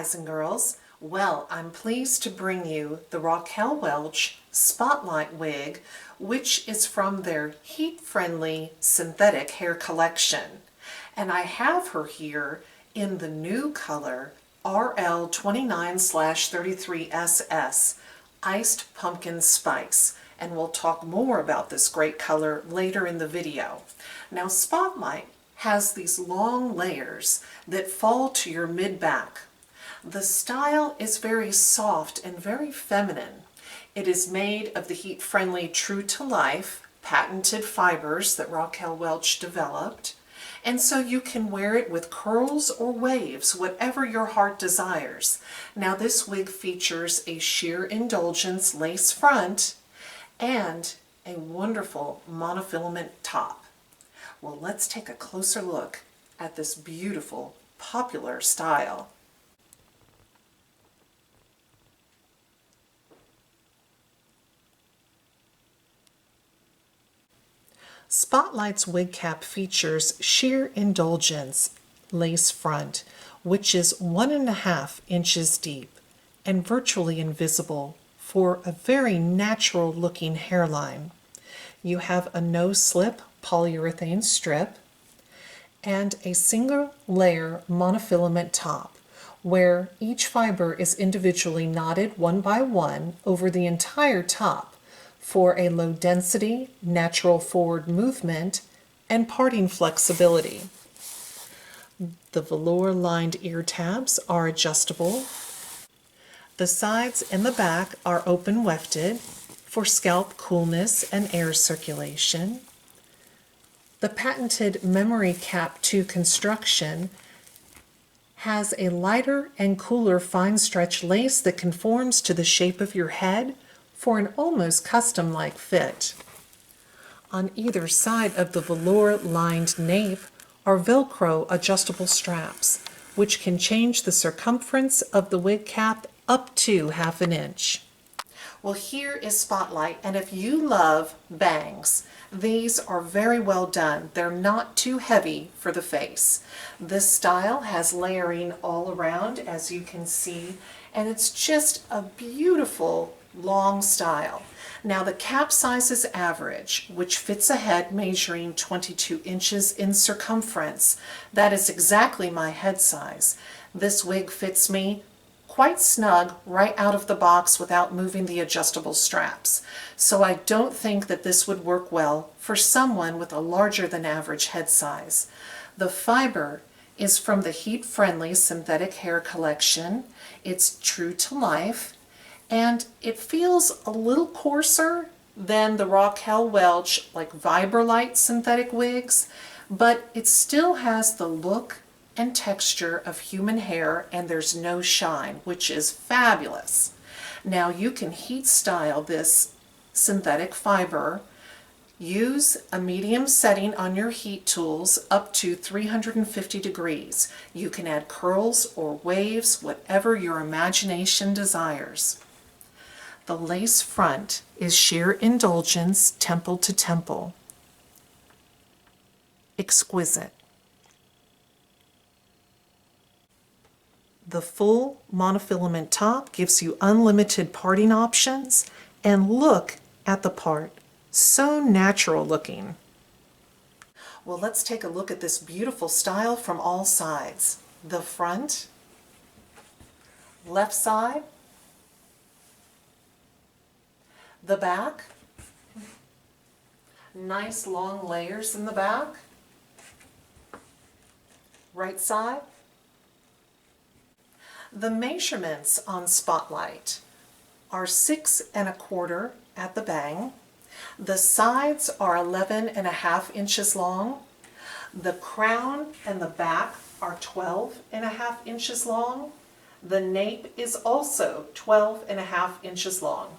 guys and girls. Well, I'm pleased to bring you the Raquel Welch Spotlight wig, which is from their heat-friendly synthetic hair collection. And I have her here in the new color RL29/33SS, Iced Pumpkin Spice. And we'll talk more about this great color later in the video. Now, Spotlight has these long layers that fall to your mid-back. The style is very soft and very feminine. It is made of the heat-friendly True to Life patented fibers that Raquel Welch developed, and so you can wear it with curls or waves, whatever your heart desires. Now, this wig features a Sheer Indulgence lace front and a wonderful monofilament top. Well, let's take a closer look at this beautiful, popular style. Spotlight's wig cap features Sheer Indulgence lace front, which is 1.5 inches deep and virtually invisible for a very natural looking hairline. You have a no-slip polyurethane strip and a single layer monofilament top where each fiber is individually knotted one by one over the entire top for a low density, natural forward movement, and parting flexibility. The velour lined ear tabs are adjustable. The sides and the back are open wefted for scalp coolness and air circulation. The patented Memory Cap 2 construction has a lighter and cooler fine stretch lace that conforms to the shape of your head for an almost custom-like fit. On either side of the velour-lined nape are Velcro adjustable straps, which can change the circumference of the wig cap up to 1/2 inch. Well, here is Spotlight, and if you love bangs, these are very well done. They're not too heavy for the face. This style has layering all around, as you can see, and it's just a beautiful long style. Now, the cap size is average, which fits a head measuring 22 inches in circumference. That is exactly my head size. This wig fits me quite snug right out of the box without moving the adjustable straps. So I don't think that this would work well for someone with a larger than average head size. The fiber is from the heat-friendly synthetic hair collection. It's True to Life, and it feels a little coarser than the Raquel Welch like Vibrolight synthetic wigs, but it still has the look and texture of human hair, and there's no shine, which is fabulous. Now, you can heat style this synthetic fiber. Use a medium setting on your heat tools up to 350 degrees. You can add curls or waves, whatever your imagination desires. The lace front is Sheer Indulgence temple to temple. Exquisite. The full monofilament top gives you unlimited parting options, and look at the part. So natural looking. Well, let's take a look at this beautiful style from all sides. The front, left side, the back, nice long layers in the back, right side. The measurements on Spotlight are 6 1/4 at the bang. The sides are 11.5 inches long. The crown and the back are 12.5 inches long. The nape is also 12.5 inches long.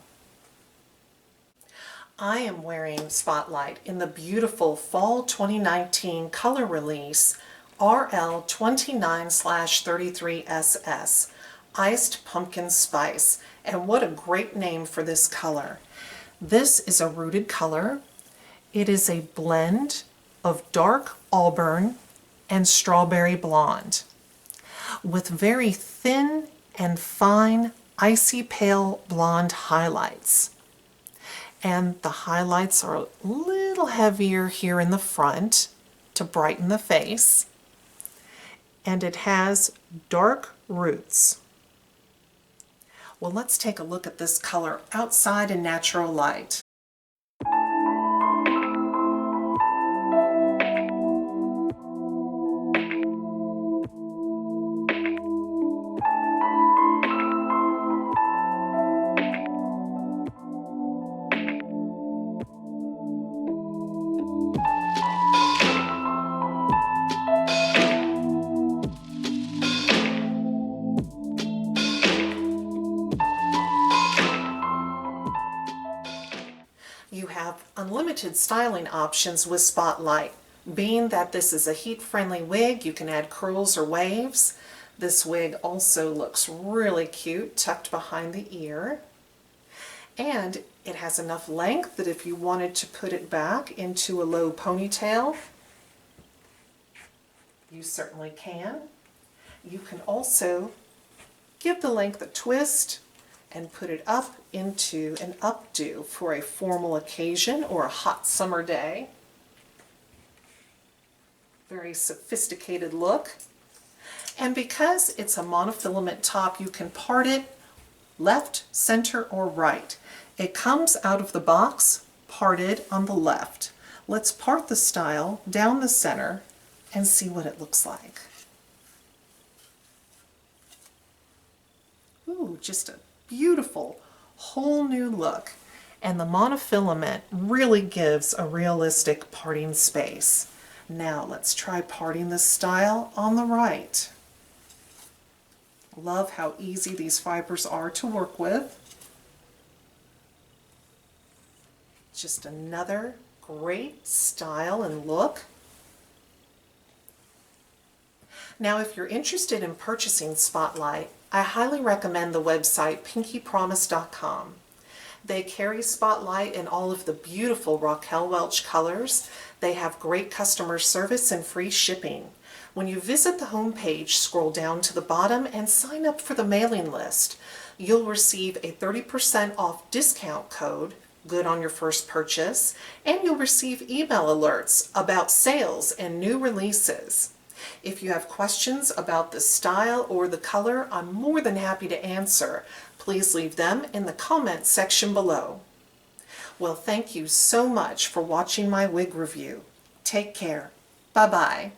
I am wearing Spotlight in the beautiful Fall 2019 color release RL29/33SS, Iced Pumpkin Spice, and what a great name for this color. This is a rooted color. It is a blend of dark auburn and strawberry blonde with very thin and fine, icy pale blonde highlights. And the highlights are a little heavier here in the front to brighten the face. And it has dark roots. Well, let's take a look at this color outside in natural light. You have unlimited styling options with Spotlight. Being that this is a heat-friendly wig, you can add curls or waves. This wig also looks really cute, tucked behind the ear. And it has enough length that if you wanted to put it back into a low ponytail, you certainly can. You can also give the length a twist and put it up into an updo for a formal occasion or a hot summer day. Very sophisticated look. And because it's a monofilament top, you can part it left, center, or right. It comes out of the box parted on the left. Let's part the style down the center and see what it looks like. Ooh, just a beautiful whole new look, and the monofilament really gives a realistic parting space. Now let's try parting this style on the right. Love how easy these fibers are to work with. Just another great style and look. Now, if you're interested in purchasing Spotlight, I highly recommend the website pinkypromise.com. They carry Spotlight in all of the beautiful Raquel Welch colors. They have great customer service and free shipping. When you visit the homepage, scroll down to the bottom and sign up for the mailing list. You'll receive a 30% off discount code, good on your first purchase, and you'll receive email alerts about sales and new releases. If you have questions about the style or the color, I'm more than happy to answer. Please leave them in the comments section below. Well, thank you so much for watching my wig review. Take care. Bye-bye.